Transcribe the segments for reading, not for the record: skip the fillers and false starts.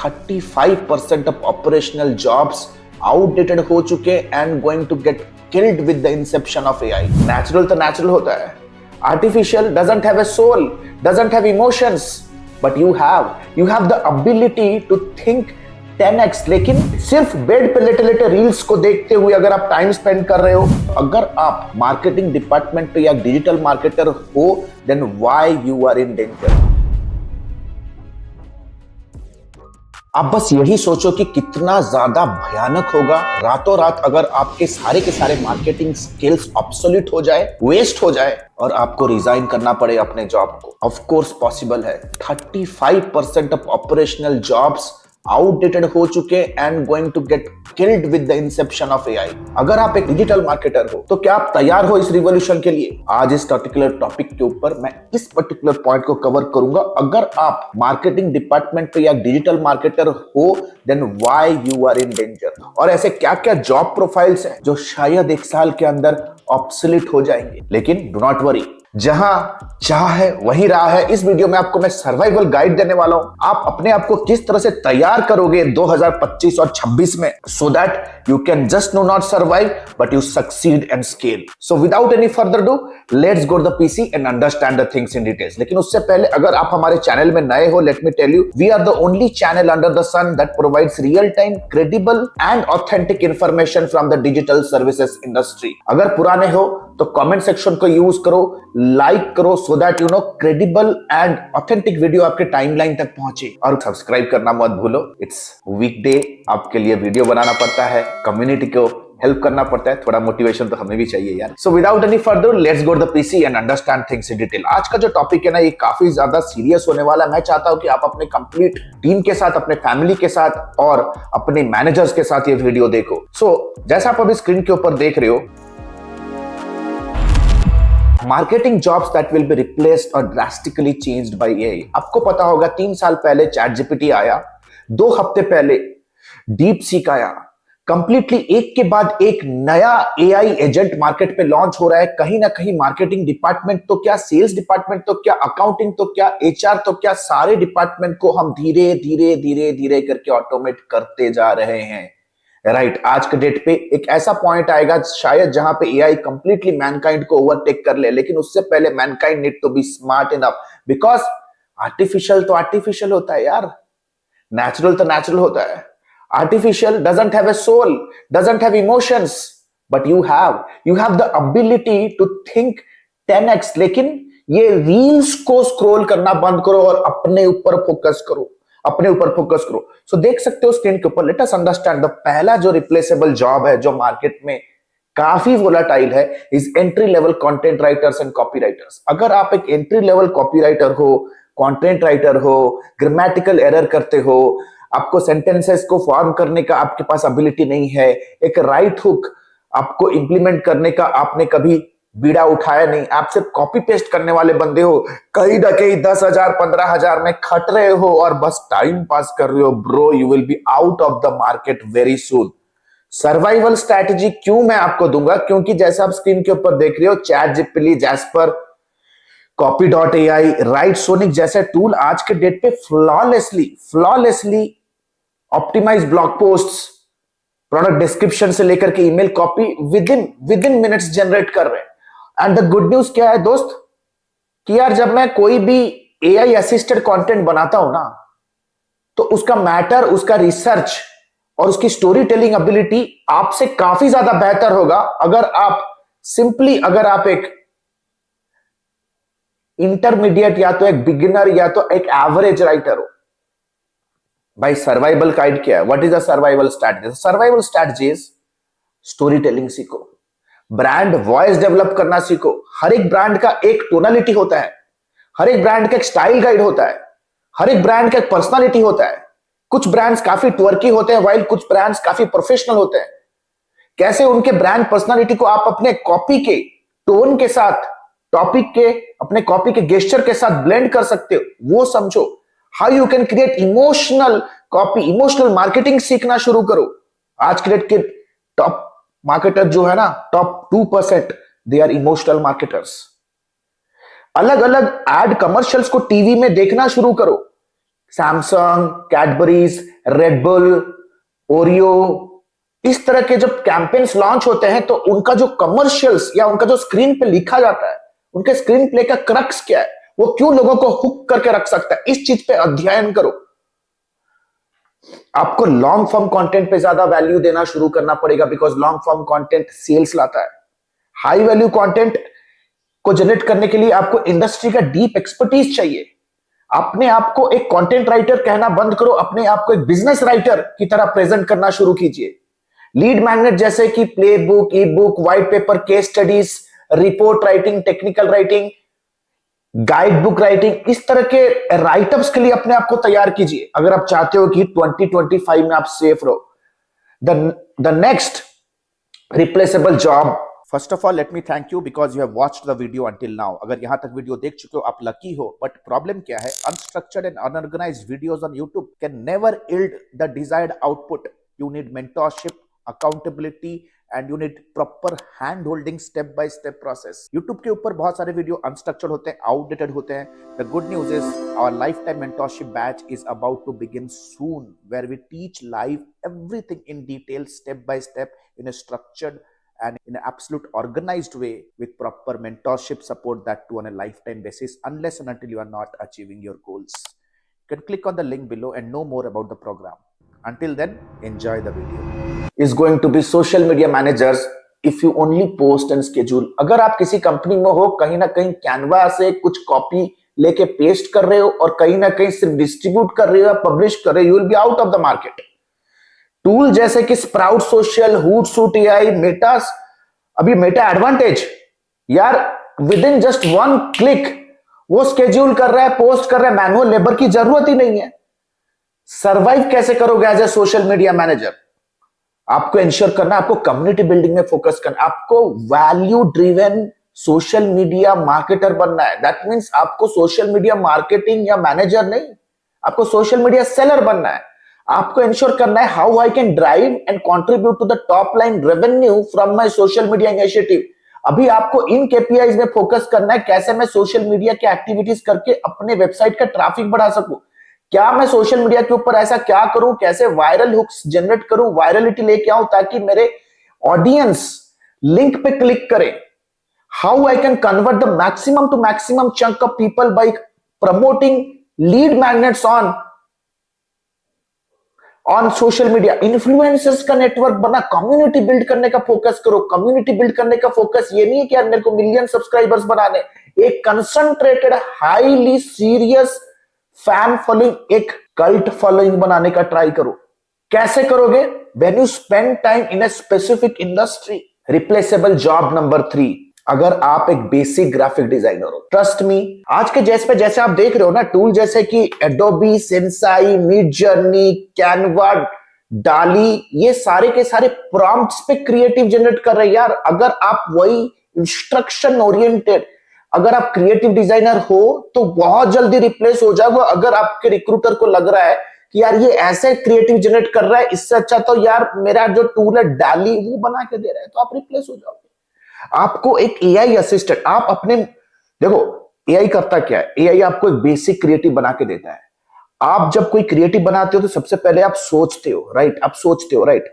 35% of operational jobs outdated हो चुके and going to get killed with the inception of AI. Natural तो natural होता है, artificial doesn't have a soul, doesn't have emotions, but you have the ability to think 10x। लेकिन सिर्फ bed पे लेटे लेटे रील्स को देखते हुए अगर आप टाइम स्पेंड कर रहे हो, अगर आप मार्केटिंग डिपार्टमेंट पे या डिजिटल मार्केटर हो, then why you are in danger. आप बस यही सोचो कि कितना ज्यादा भयानक होगा रातों रात अगर आपके सारे मार्केटिंग स्किल्स ऑब्सोल्यूट हो जाए, वेस्ट हो जाए और आपको रिजाइन करना पड़े अपने जॉब को। ऑफ कोर्स पॉसिबल है। 35% ऑफ ऑपरेशनल जॉब्स आउटडेटेड हो चुके and going to get killed with the inception of AI. अगर आप एक डिजिटल मार्केटर हो तो क्या आप तैयार हो इस रिवॉल्यूशन के लिए? आज इस पर्टिकुलर टॉपिक के ऊपर मैं इस पर्टिकुलर पॉइंट को कवर करूंगा। अगर आप मार्केटिंग डिपार्टमेंट पे या डिजिटल मार्केटर हो, then why you are in danger. और ऐसे क्या क्या जॉब प्रोफाइल्स हैं जो शायद एक साल के अंदर ऑब्सोलीट हो जाएंगे। लेकिन डू नॉट वरी, जहां चाह है वहीं राह है। इस वीडियो में आपको मैं सर्वाइवल गाइड देने वाला हूं। आप अपने आप को किस तरह से तैयार करोगे 2025 और 26 में, so that you can just no not survive but you succeed and scale. So without any further do, let's go to the PC and understand the things in details. लेकिन उससे पहले अगर आप हमारे चैनल में नए हो, let me tell you, we are the only channel under the sun that provides real time, credible and authentic information from the digital services industry. अगर पुराने हो तो कमेंट सेक्शन को यूज करो, लाइक करो, so that you know credible and authentic video आपके timeline तक पहुंचे। और सब्सक्राइब करना मत भूलो। इट्स वीकडे, आपके लिए वीडियो बनाना पड़ता है, कम्युनिटी को हेल्प करना पड़ता है, थोड़ा मोटिवेशन तो हमें भी चाहिए यार। So without any further, let's go to the PC and understand things in detail. आज का जो टॉपिक है ना, ये काफी ज्यादा सीरियस होने वाला है। मैं चाहता हूं कि आप अपने कंप्लीट टीम के साथ, अपने फैमिली के साथ और अपने मैनेजर्स के साथ ये वीडियो देखो। सो जैसा आप अभी स्क्रीन के ऊपर देख रहे हो, marketing jobs that will be replaced और ड्रास्टिकली चेंज्ड बाय एआई। आपको पता होगा 3 साल पहले चैट जीपीटी आया, 2 हफ्ते पहले डीप सीक आया। कंप्लीटली एक के बाद एक नया एआई एजेंट मार्केट पे लॉन्च हो रहा है। कहीं ना कहीं मार्केटिंग डिपार्टमेंट तो क्या, सेल्स डिपार्टमेंट तो क्या, अकाउंटिंग तो क्या, एचआर तो क्या, सारे डिपार्टमेंट को हम धीरे धीरे धीरे धीरे करके ऑटोमेट करते जा रहे हैं। राइट, आज के डेट पे एक ऐसा पॉइंट आएगा शायद जहां पे एआई कंप्लीटली मैनकाइंड को ओवरटेक कर ले। लेकिन उससे पहले mankind need to be smart enough, because artificial तो आर्टिफिशियल होता है यार, नेचुरल तो नेचुरल होता है। Artificial doesn't have a soul, doesn't have emotions, but you have the ability to think 10x। लेकिन ये रील्स को स्क्रॉल करना बंद करो और अपने ऊपर फोकस करो, अपने ऊपर फोकस करो। सो देख सकते हो स्क्रीन के ऊपर, लेट अस अंडरस्टैंड द पहला जो रिप्लेसेबल जॉब है जो मार्केट में काफी वोलाटाइल है, is entry level content writers and copy writers. अगर आप एक एंट्री लेवल कॉपी राइटर हो, कंटेंट राइटर हो, ग्रामेटिकल एरर करते हो, आपको सेंटेंसेस को फॉर्म करने का आपके पास एबिलिटी नहीं है, एक राइट हुक आपको इंप्लीमेंट करने का आपने कभी बीड़ा उठाया नहीं, आप सिर्फ कॉपी पेस्ट करने वाले बंदे हो, कहीं ना कहीं 10,000 15,000 में खट रहे हो और बस टाइम पास कर रहे हो, bro, you will be out of the market very soon. Survival strategy क्यों मैं आपको दूंगा? क्योंकि जैसा आप स्क्रीन के ऊपर देख रहे हो, chat GPT, Jasper, copy.ai, write sonic जैसे टूल आज के डेट पे flawlessly optimise blog posts, product description से लेकर के ईमेल कॉपी विद इन मिनट्स जनरेट कर रहे हैं। एंड द गुड न्यूज क्या है दोस्त, कि यार जब मैं कोई भी एआई असिस्टेड कंटेंट बनाता हूं ना, तो उसका मैटर, उसका रिसर्च और उसकी स्टोरी टेलिंग एबिलिटी आपसे काफी ज्यादा बेहतर होगा अगर आप एक इंटरमीडिएट या तो एक बिगिनर या तो एक एवरेज राइटर हो। भाई सर्वाइवल गाइड क्या है? What is the survival strategy? Survival strategy is story telling सीखो, ब्रांड वॉइस डेवलप करना सीखो। हर एक ब्रांड का एक टोनालिटी होता है, हर एक ब्रांड का एक स्टाइल गाइड होता है, हर एक ब्रांड का एक पर्सनालिटी होता है। कुछ ब्रांड्स काफी ट्वर्की होते हैं, वाइल कुछ ब्रांड्स काफी प्रोफेशनल होते हैं। कैसे उनके ब्रांड पर्सनालिटी को आप अपने कॉपी के टोन के साथ, टॉपिक के, अपने कॉपी के गेस्चर के साथ ब्लेंड कर सकते हो, वो समझो। How you can create emotional copy, emotional marketing सीखना शुरू करो। आज के डेट के टॉप मार्केटर जो है ना, top 2%, they are emotional marketers. अलग अलग एड कमर्शियल्स को टीवी में देखना शुरू करो। सैमसंग, कैडबरीज, रेडबुल, ओरियो, इस तरह के जब कैंपेन्स लॉन्च होते हैं तो उनका जो कमर्शियल्स या उनका जो स्क्रीन पे लिखा जाता है, उनके स्क्रीन प्ले का क्रक्स क्या है, वो क्यों लोगों को हुक करके रख सकता है, इस चीज पे अध्ययन करो। आपको लॉन्ग फॉर्म कंटेंट पे ज्यादा वैल्यू देना शुरू करना पड़ेगा, because long form content sales लाता है। हाई वैल्यू कंटेंट को जनरेट करने के लिए आपको इंडस्ट्री का डीप एक्सपर्टीज चाहिए। अपने आप को एक कंटेंट राइटर कहना बंद करो, अपने आप को एक बिजनेस राइटर की तरह प्रेजेंट करना शुरू कीजिए। लीड मैग्नेट जैसे कि प्ले बुक, ई book, white paper, case studies, report writing, technical writing, guide book writing, इस तरह के राइटअप्स के लिए अपने आप को तैयार कीजिए अगर आप चाहते हो कि 2025 में आप सेफ रहो। The next replaceable job, first of all let me thank you because you have watched the video until now. अगर यहां तक वीडियो देख चुके हो आप लकी हो, बट प्रॉब्लम क्या है, unstructured and unorganised videos on YouTube can never yield the desired output. You need mentorship, accountability and you need proper hand holding, step by step process. YouTube के ऊपर बहुत सारे वीडियो अनस्ट्रक्चर्ड होते हैं, outdated होते हैं। The good news is our life time mentorship batch is about to begin soon, where we teach live everything in detail, step by step, in a structured and in an absolute organized way with proper mentorship support, that too on a lifetime basis, unless and until you are not achieving your goals. You can click on the link below and know more about the program. Until then, enjoy the video. Is going to be social media managers if you only post and schedule. अगर आप किसी company में हो, कहीं ना कहीं Canva से कुछ कॉपी लेके पेस्ट कर रहे हो और कहीं ना कहीं सिर्फ डिस्ट्रीब्यूट कर रहे हो, पब्लिश कर रहे हो, you will be out of the market. Tool जैसे कि स्प्राउट सोशल, हूटसूट एआई, मेटा, अभी मेटा एडवांटेज यार with in just one click वो स्केड्यूल कर रहा है, पोस्ट कर रहा है, मैनुअल लेबर की जरूरत ही नहीं है। सर्वाइव कैसे करोगे as a social media manager? आपको इंश्योर करना, आपको कम्युनिटी बिल्डिंग में फोकस करना, आपको value driven social media marketer बनना है। दैट मीन्स आपको सोशल मीडिया मार्केटिंग या मैनेजर नहीं, आपको सोशल मीडिया सेलर बनना है। आपको इंश्योर करना है how I can drive and contribute to the top line revenue from my social media initiative. अभी आपको इन केपीआईज में फोकस करना है, कैसे मैं सोशल मीडिया के एक्टिविटीज करके अपने वेबसाइट का ट्रैफिक बढ़ा सकूं, क्या मैं सोशल मीडिया के ऊपर ऐसा क्या करूं, कैसे वायरल हुक्स जनरेट करूं, वायरलिटी लेके आऊं ताकि मेरे ऑडियंस लिंक पे क्लिक करें, how I can convert the maximum to maximum chunk of people by promoting lead magnets on social media. Influencers का नेटवर्क बना, कम्युनिटी बिल्ड करने का फोकस करो। कम्युनिटी बिल्ड करने का फोकस ये नहीं है कि यार मेरे को मिलियन सब्सक्राइबर्स बनाने, एक concentrated highly serious fan following, एक कल्ट फॉलोइंग बनाने का ट्राई करो। कैसे करोगे? When you spend time in a specific industry. Replaceable job number 3, अगर आप एक बेसिक ग्राफिक डिजाइनर हो, ट्रस्ट मी, आज के जैसे आप देख रहे हो ना, टूल जैसे कि Adobe, Sensei, mid journey, Canva, डाली, ये सारे के सारे प्रॉम्प्ट्स पे क्रिएटिव जनरेट कर रहे हैं यार। अगर आप वही इंस्ट्रक्शन ओरिएंटेड, अगर आप क्रिएटिव डिजाइनर हो तो बहुत जल्दी रिप्लेस हो जाएगा। अगर आपके रिक्रूटर को लग रहा है कि यार ये ऐसे क्रिएटिव जनरेट कर रहा है, इससे अच्छा तो यार मेरा जो टूल है डाली वो बना के दे रहा है, तो आप रिप्लेस हो जाओगे। आपको एक एआई असिस्टेंट, आप अपने, देखो एआई करता क्या है, एआई आपको एक बेसिक क्रिएटिव बना के देता है। आप जब कोई क्रिएटिव बनाते हो तो सबसे पहले आप सोचते हो, राइट? आप सोचते हो, राइट?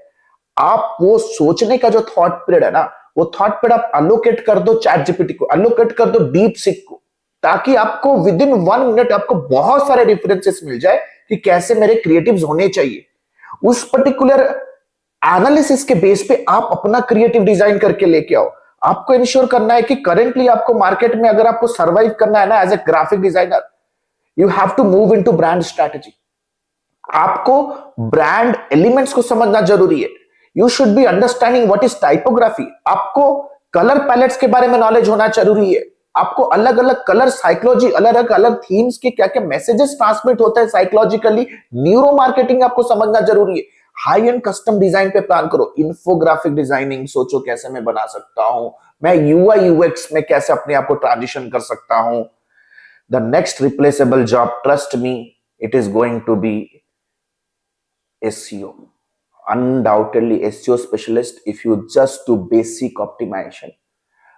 आप वो सोचने का जो थॉट पीरियड है ना, वो थॉट पीरियड आप अलोकेट कर दो चैट जीपीटी को, अलोकेट कर दो डीप सीक को, ताकि आपको विद इन 1 मिनट आपको बहुत सारे रेफरेंसेस मिल जाए कि कैसे मेरे क्रिएटिव्स होने चाहिए। उस पर्टिकुलर एनालिसिस के बेस पे आप अपना क्रिएटिव डिजाइन करके लेके आओ। आपको इंश्योर करना है कि करेंटली आपको मार्केट में अगर आपको सर्वाइव करना है ना as a graphic designer, you have to move into brand strategy. आपको ब्रांड एलिमेंट्स को समझना जरूरी है। You should be understanding what is typography. आपको कलर पैलेट्स के बारे में नॉलेज होना जरूरी है। आपको अलग अलग कलर साइकोलॉजी, अलग अलग थीम्स के क्या क्या मैसेजेस ट्रांसमिट होते हैं साइकोलॉजिकली, न्यूरो मार्केटिंग आपको समझना जरूरी है। हाई एंड कस्टम डिजाइन पे प्लान करो। इन्फोग्राफिक डिजाइनिंग सोचो, कैसे मैं बना सकता हूं, मैं यूआई यूएक्स में कैसे अपने आप को ट्रांजिशन कर सकता हूं। The next replaceable job, trust me, it is going to be SEO. Undoubtedly SEO specialist if you just do basic optimisation.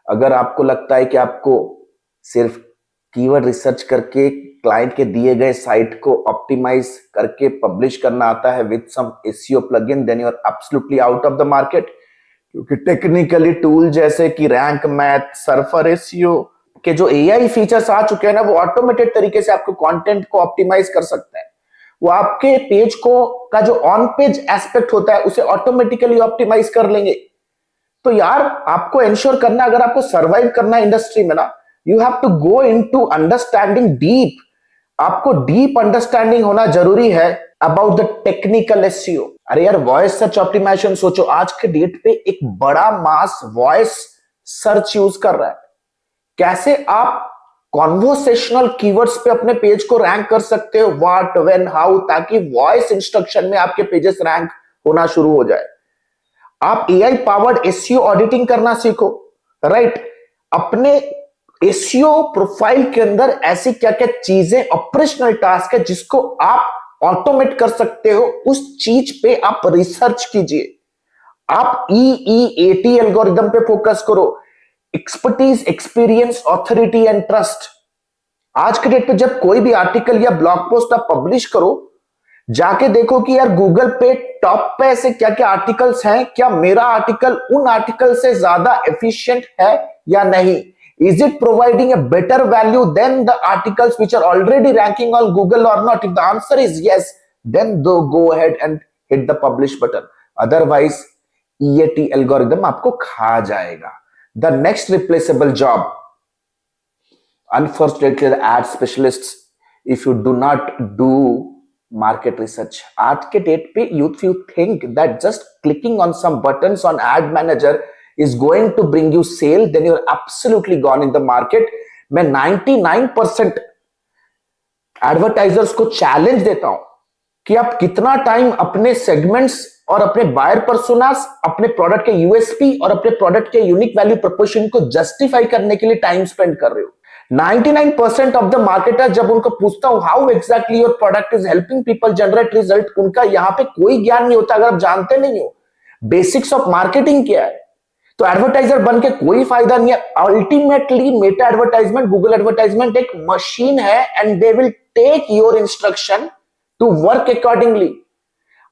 अगर आपको लगता है कि आपको सिर्फ कीवर्ड रिसर्च करके क्लाइंट के दिए गए साइट को ऑप्टिमाइज करके पब्लिश करना आता है with some SEO plugin, then you are absolutely out of the market. क्योंकि टेक्निकली टूल जैसे कि रैंक मैथ, सर्फर एसईओ के जो एआई फीचर्स आ चुके हैं ना, वो ऑटोमेटेड तरीके से आपको कंटेंट को ऑप्टिमाइज कर सकते हैं। वो आपके पेज को का जो ऑन पेज एस्पेक्ट होता है उसे ऑटोमेटिकली ऑप्टिमाइज कर लेंगे। तो यार आपको इंश्योर करना, अगर आपको सर्वाइव करना है इंडस्ट्री में ना, you have to go into understanding deep. आपको डीप अंडरस्टैंडिंग होना जरूरी है अबाउट द टेक्निकल एसईओ। अरे यार वॉइस सर्च ऑप्टिमाइजेशन सोचो, आज के डेट पे एक बड़ा मास वॉइस सर्च यूज कर रहा है। कैसे आप कॉन्वर्सेशनल कीवर्ड्स पे अपने पेज को रैंक कर सकते हो, व्हाट, व्हेन, हाउ, ताकि वॉइस इंस्ट्रक्शन में आपके पेजेस रैंक होना शुरू हो जाए। आप एआई पावर्ड एसईओ ऑडिटिंग करना सीखो, राइट। अपने एसईओ प्रोफाइल के अंदर ऐसी क्या क्या चीजें, ऑपरेशनल टास्क है जिसको आप ऑटोमेट कर सकते हो, उस चीज पे आप रिसर्च कीजिए। आप ईईएटी एल्गोरिदम पे फोकस करो, expertise, experience, authority and trust. आज के डेट पे जब कोई भी आर्टिकल या ब्लॉग पोस्ट आप पब्लिश करो, जाके देखो कि यार गूगल पे टॉप पे ऐसे क्या क्या आर्टिकल्स हैं, क्या मेरा आर्टिकल उन आर्टिकल से ज्यादा एफिशिएंट है या नहीं। Is it providing a better value than the articles which are already ranking on Google or not? If the answer is yes, then go ahead and hit the publish button. Otherwise, EAT algorithm आपको खा जाएगा। The next replaceable job, unfortunately, the ad specialists, if you do not do market research. आज के date पे if you think that just clicking on some buttons on ad manager is going to bring you sale, then you're absolutely gone in the market. मैं 99% advertisers को challenge देता हूं कि आप कितना टाइम अपने सेगमेंट्स और अपने बायर पर्सोनास, अपने प्रोडक्ट के यूएसपी और अपने प्रोडक्ट के यूनिक वैल्यू प्रोपोजिशन को जस्टिफाई करने के लिए टाइम स्पेंड कर रहे हो। 99% ऑफ द मार्केटर, जब उनको पूछता हूं how exactly your product is helping people generate result, उनका यहां पे कोई ज्ञान नहीं होता। अगर आप जानते नहीं हो बेसिक्स ऑफ मार्केटिंग क्या है, तो एडवर्टाइजर बन के कोई फायदा नहीं है। Ultimately Meta advertisement, Google advertisement एक मशीन है and they will take your instruction to work accordingly.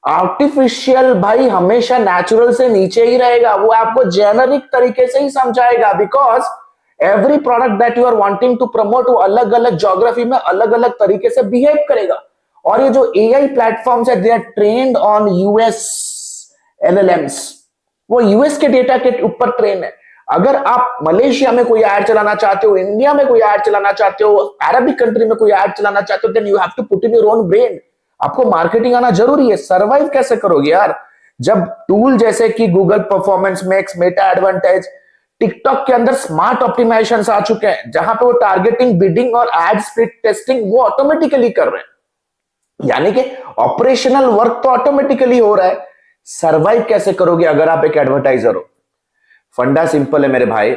Artificial भाई हमेशा नेचुरल से नीचे ही रहेगा, वो आपको जेनरिक तरीके से ही समझाएगा। Because every product that you are wanting to promote वो अलग अलग ज्योग्राफी में अलग अलग तरीके से बिहेव करेगा। और ये जो एआई प्लेटफॉर्म्स है, they are trained on US LLMs, वो यूएस के डेटा के ऊपर ट्रेन है। अगर आप मलेशिया में कोई ऐड चलाना चाहते हो, इंडिया में कोई ऐड चलाना चाहते हो, अरबिक कंट्री में कोई ऐड चलाना चाहते हो, then you have to put in your own brain. आपको मार्केटिंग आना जरूरी है। सर्वाइव कैसे करोगे यार, जब टूल जैसे कि Google performance max, Meta advantage, TikTok के अंदर स्मार्ट ऑप्टिमाइजेशन आ चुके हैं, जहां पे वो टारगेटिंग, बिडिंग और एड स्प्लिट टेस्टिंग वो ऑटोमेटिकली कर रहे हैं। यानी कि ऑपरेशनल वर्क तो ऑटोमेटिकली हो रहा है। सर्वाइव कैसे करोगे अगर आप एक एडवर्टाइजर हो? फंडा सिंपल है मेरे भाई,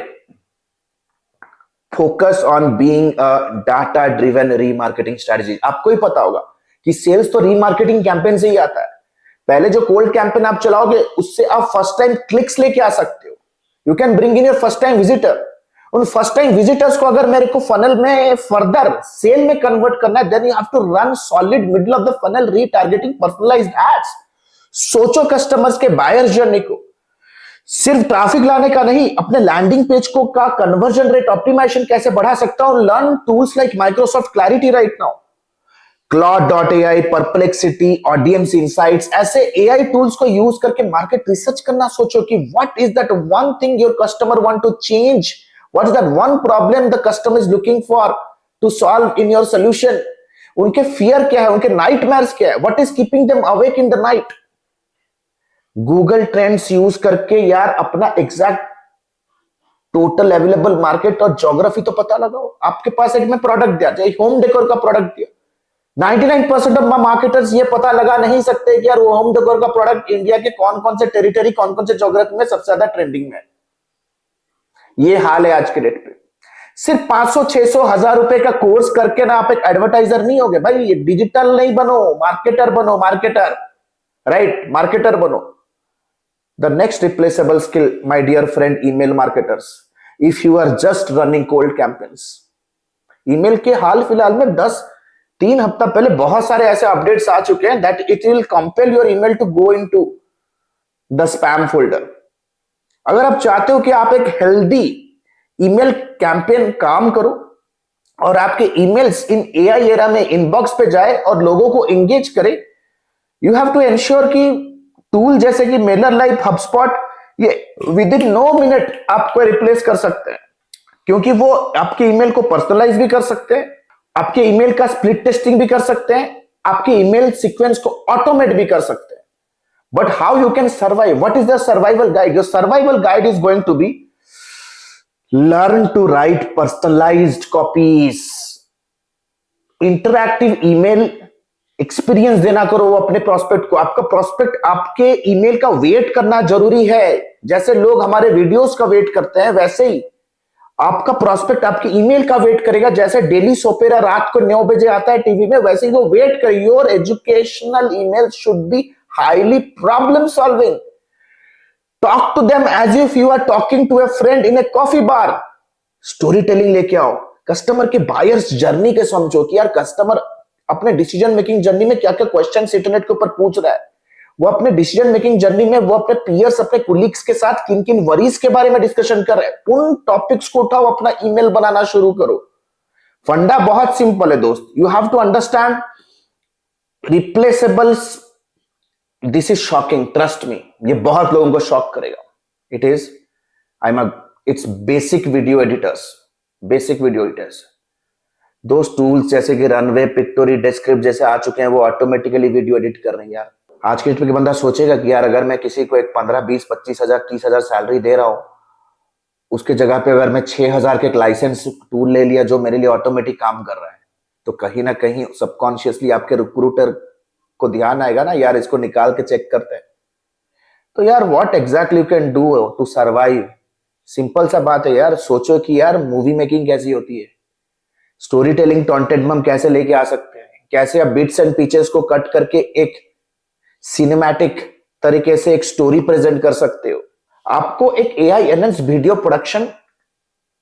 focus on being a data driven remarketing strategy. आपको ही पता होगा कि सेल्स तो रीमार्केटिंग कैंपेन से ही आता है। पहले जो कोल्ड कैंपेन आप चलाओगे उससे आप फर्स्ट टाइम क्लिक्स लेके आ सकते हो। You can bring in your first time visitor. उन फर्स्ट टाइम विजिटर्स को अगर मेरे को फनल में फर्दर सेल में कन्वर्ट करना है, then you have to run solid middle of the funnel retargeting personalised ads. सोचो कस्टमर्स के बायर जर्नी को, सिर्फ ट्रैफिक लाने का नहीं, अपने लैंडिंग पेज को का कन्वर्जन रेट ऑप्टिमाइजेशन कैसे बढ़ा सकता हूं। Learn tools like Microsoft Clarity right now, Claude.ai, Perplexity, audience insights, ऐसे एआई टूल्स को यूज करके मार्केट रिसर्च करना सोचो कि what is that one thing your customer want to change, what is that one problem the customer is looking for to solve in your solution. उनके fear क्या है, उनके nightmares क्या है, what is keeping them awake in the night. Google Trends use करके यार अपना exact total available market और ज्योग्राफी तो पता लगाओ। आपके पास एक मैं प्रोडक्ट दिया, चाहे होम डेकोर का प्रोडक्ट दिया, 99% ऑफ मार्केटर्स ये पता लगा नहीं सकते कि यार वो होम डेकोर का प्रोडक्ट इंडिया के कौन कौन से टेरिटरी, कौन कौन से ज्योग्राफी में सबसे ज्यादा ट्रेंडिंग में है। ये हाल है आज के डेट पे। सिर्फ 500, 600, 1000 रुपए का कोर्स करके ना आप एक एडवर्टाइजर नहीं होगे भाई। ये डिजिटल नहीं बनो, मार्केटर बनो, मार्केटर, राइट, मार्केटर बनो। The next replaceable skill, my dear friend, email marketers. If you are just running cold campaigns, email के हाल फिलहाल में 10 3 हफ्ता पहले बहुत सारे ऐसे अपडेट्स आ चुके हैं that it will compel your email to go into the spam folder. अगर आप चाहते हो कि आप एक हेल्दी ईमेल कैंपेन काम करो और आपके ईमेल्स इन एआई एरा में इनबॉक्स पे जाए और लोगों को एंगेज करे, यू हैव टू एंश्योर कि टूल जैसे कि मेलर लाइफ, हबस्पॉट, ये विद इन नो मिनट आपको रिप्लेस कर सकते हैं, क्योंकि वो आपके ईमेल को पर्सनलाइज भी कर सकते हैं, आपके ईमेल का स्प्लिट टेस्टिंग भी कर सकते हैं, आपके ईमेल सीक्वेंस को ऑटोमेट भी कर सकते हैं। But how you can survive? What is the survival guide? Your survival guide is going to be learn to write personalised copies, interactive email experience देना करो अपने प्रोस्पेक्ट को। आपका प्रोस्पेक्ट आपके ईमेल का वेट करना जरूरी है। जैसे लोग हमारे वीडियोस का वेट करते हैं, वैसे ही आपका प्रोस्पेक्ट आपके ईमेल का वेट करेगा। जैसे डेली सोपेरा रात को 9 बजे आता है टीवी में, वैसे ही वो वेट करे। Your educational email should be highly problem solving. Talk to them as if you are talking to a friend in a coffee bar. Story telling लेके आओ, कस्टमर के बायर्स जर्नी के समझो कि यार कस्टमर अपने डिसीजन मेकिंग जर्नी में क्या क्या क्वेश्चन इंटरनेट के ऊपर पूछ रहा है, वो अपने डिसीजन मेकिंग जर्नी में वो अपने पीयर्स, अपने कुलीग्स के साथ किन किन वरीज के बारे में डिस्कशन कर रहे हैं। उन टॉपिक्स को उठाओ, अपना ईमेल बनाना शुरू करो। फंडा बहुत सिंपल है दोस्त, you have to understand replaceables. This is shocking, trust me, ये बहुत लोगों को शॉक करेगा। It is it's basic video editors, basic video editors. दो टूल्स जैसे कि रनवे, पिक्टोरी, डेस्क्रिप्ट जैसे आ चुके हैं, वो ऑटोमेटिकली वीडियो एडिट कर रहे हैं। यार आज के डेट में बंदा सोचेगा कि यार अगर मैं किसी को एक 15, 20, 25 हजार, 30 हजार सैलरी दे रहा हूं, उसके जगह पे अगर मैं 6,000 के एक लाइसेंस टूल ले लिया जो मेरे लिए ऑटोमेटिक काम कर रहा है, तो कहीं ना कहीं सबकॉन्शियसली आपके रिक्रूटर को ध्यान आएगा ना, यार इसको निकाल के चेक करते हैं। तो यार what exactly you can do to survive? Simple सा बात है यार, सोचो कि यार मूवी मेकिंग कैसी होती है, स्टोरी टेलिंग कंटेंट हम कैसे लेके आ सकते हैं, कैसे आप बिट्स एंड पिक्चर्स को कट करके एक सिनेमैटिक तरीके से एक स्टोरी प्रेजेंट कर सकते हो। आपको एक AI enhanced video production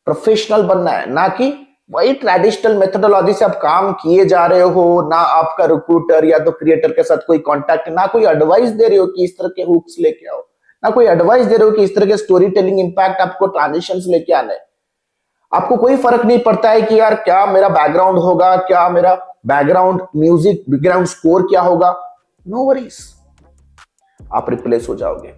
professional बनना है, ना कि वही ट्रेडिशनल मेथोडोलॉजी से आप काम किए जा रहे हो। ना आपका रिक्रूटर या तो क्रिएटर के साथ कोई कांटेक्ट, ना कोई एडवाइस दे रहे हो कि इस तरह के हुक्स लेके आओ, ना कोई एडवाइस दे रहे हो कि इस तरह के स्टोरी टेलिंग इंपैक्ट आपको ट्रांजिशंस लेके आने। आपको कोई फर्क नहीं पड़ता है कि यार क्या मेरा बैकग्राउंड होगा, क्या मेरा बैकग्राउंड म्यूजिक, बैकग्राउंड स्कोर क्या होगा। नो वरीज, आप रिप्लेस हो जाओगे।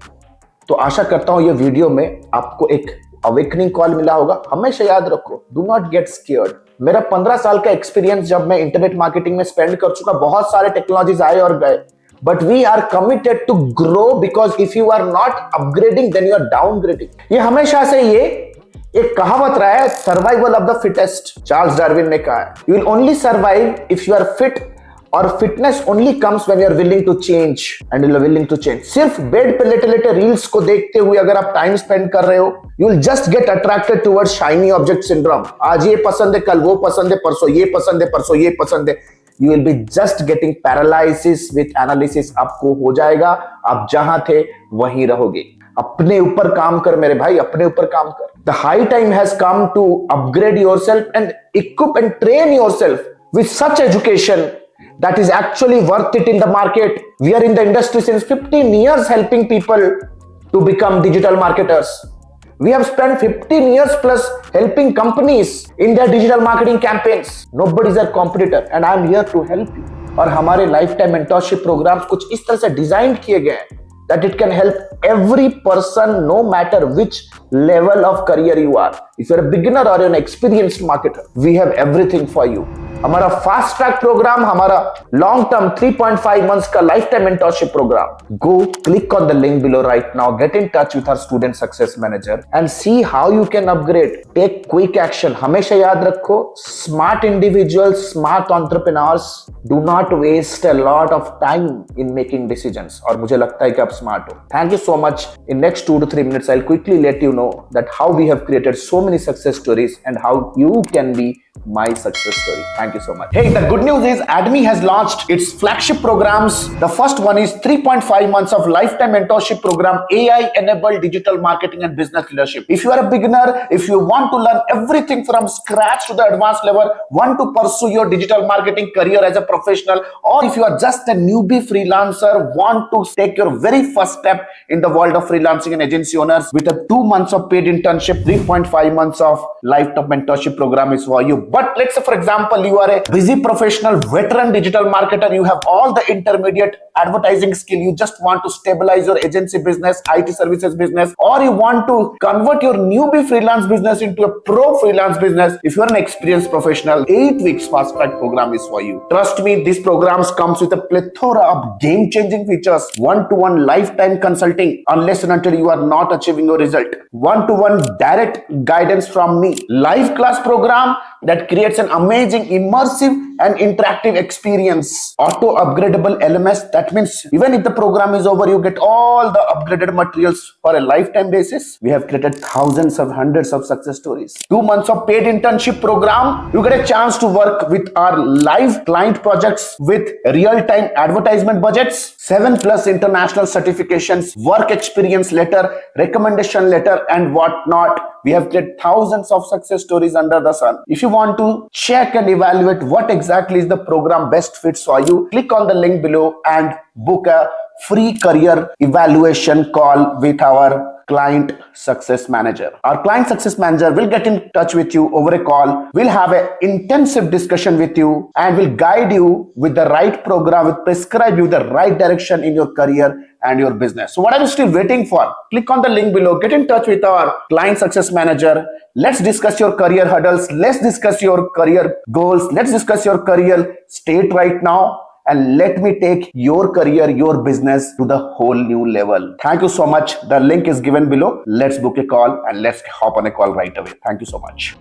तो आशा करता हूं ये वीडियो में आपको एक अवेकनिंग कॉल मिला होगा। हमेशा याद रखो, डू नॉट गेट स्केयर्ड। मेरा 15 साल का एक्सपीरियंस जब मैं इंटरनेट मार्केटिंग में स्पेंड कर चुका, बहुत सारे टेक्नोलॉजीज आए और गए, but we are committed to grow, because if you are not upgrading then you are downgrading. ये हमेशा से ये एक कहावत रहा है, survival of the fittest, Charles Darwin ने कहा है। You will only survive if you are fit, और fitness only comes when you are willing to change and you are willing to change. सिर्फ बेड पे लेटे लेटे रील्स को देखते हुए अगर आप टाइम स्पेंड कर रहे हो, you will just get attracted towards shiny object syndrome. आज ये पसंद है, कल वो पसंद है, परसों ये पसंद है, परसों ये पसंद है। You will be just getting paralysis with analysis. आपको हो जाएगा, आप जहां थे वहीं रहोगे। अपने ऊपर काम कर मेरे भाई, अपने ऊपर काम कर। The high time has come to upgrade yourself and equip and train yourself with such education that is actually worth it in the market. We are in the industry since 15 years helping people to become digital marketers. We have spent 15 years plus helping companies in their digital marketing campaigns. Nobody is our competitor and I am here to help you. और हमारे life time mentorship programmes कुछ इस तरह से design किए गए हैं that it can help every person no matter which level of career you are. If you're a beginner or an experienced marketer, we have everything for you. हमारा fast track programme, हमारा long term 3.5 months का life time mentorship programme. Go click on the link below right now, get in touch with our student success manager and see how you can upgrade, take quick action. हमेशा याद रखो, smart individuals, smart entrepreneurs do not waste a lot of time in making decisions. और मुझे लगता है कि आप smart हो। Thank you so much. In next 2 to 3 minutes, I'll quickly let you know that how we have created so many success stories and how you can be my success story. Thank you so much. Hey, the good news is ADME has launched its flagship programs. The first one is 3.5 months of lifetime mentorship program, AI enabled digital marketing and business leadership. If you are a beginner, if you want to learn everything from scratch to the advanced level, want to pursue your digital marketing career as a professional, or if you are just a newbie freelancer, want to take your very first step in the world of freelancing and agency owners with a 2 months of paid internship, 3.5 months of lifetime mentorship program is for you. But let's say, for example, you are a busy professional, veteran digital marketer, you have all the intermediate advertising skill, you just want to stabilize your agency business, IT services business, or you want to convert your newbie freelance business into a pro freelance business. If you are an experienced professional, 8 weeks fast track program is for you. Trust me, these programs comes with a plethora of game-changing features, one-to-one lifetime consulting unless and until you are not achieving your result, one-to-one direct guidance from me, live class program that creates an amazing immersive and interactive experience, auto upgradable LMS. That means even if the program is over, you get all the upgraded materials for a lifetime basis. We have created thousands of hundreds of success stories. 2 months of paid internship program, you get a chance to work with our live client projects with real-time advertisement budgets, 7+ international certifications, work experience letter, recommendation letter, and whatnot. We have created thousands of success stories under the sun. If you want to check and evaluate what exactly is the program best fits for you, click on the link below and book a free career evaluation call with our client success manager. Our client success manager will get in touch with you over a call. We'll have an intensive discussion with you and will guide you with the right program, will prescribe you the right direction in your career and your business. So what are you still waiting for? Click on the link below, get in touch with our client success manager. Let's discuss your career hurdles. Let's discuss your career goals. Let's discuss your career state right now. And let me take your career, your business to the whole new level. Thank you so much. The link is given below. Let's book a call and let's hop on a call right away. Thank you so much.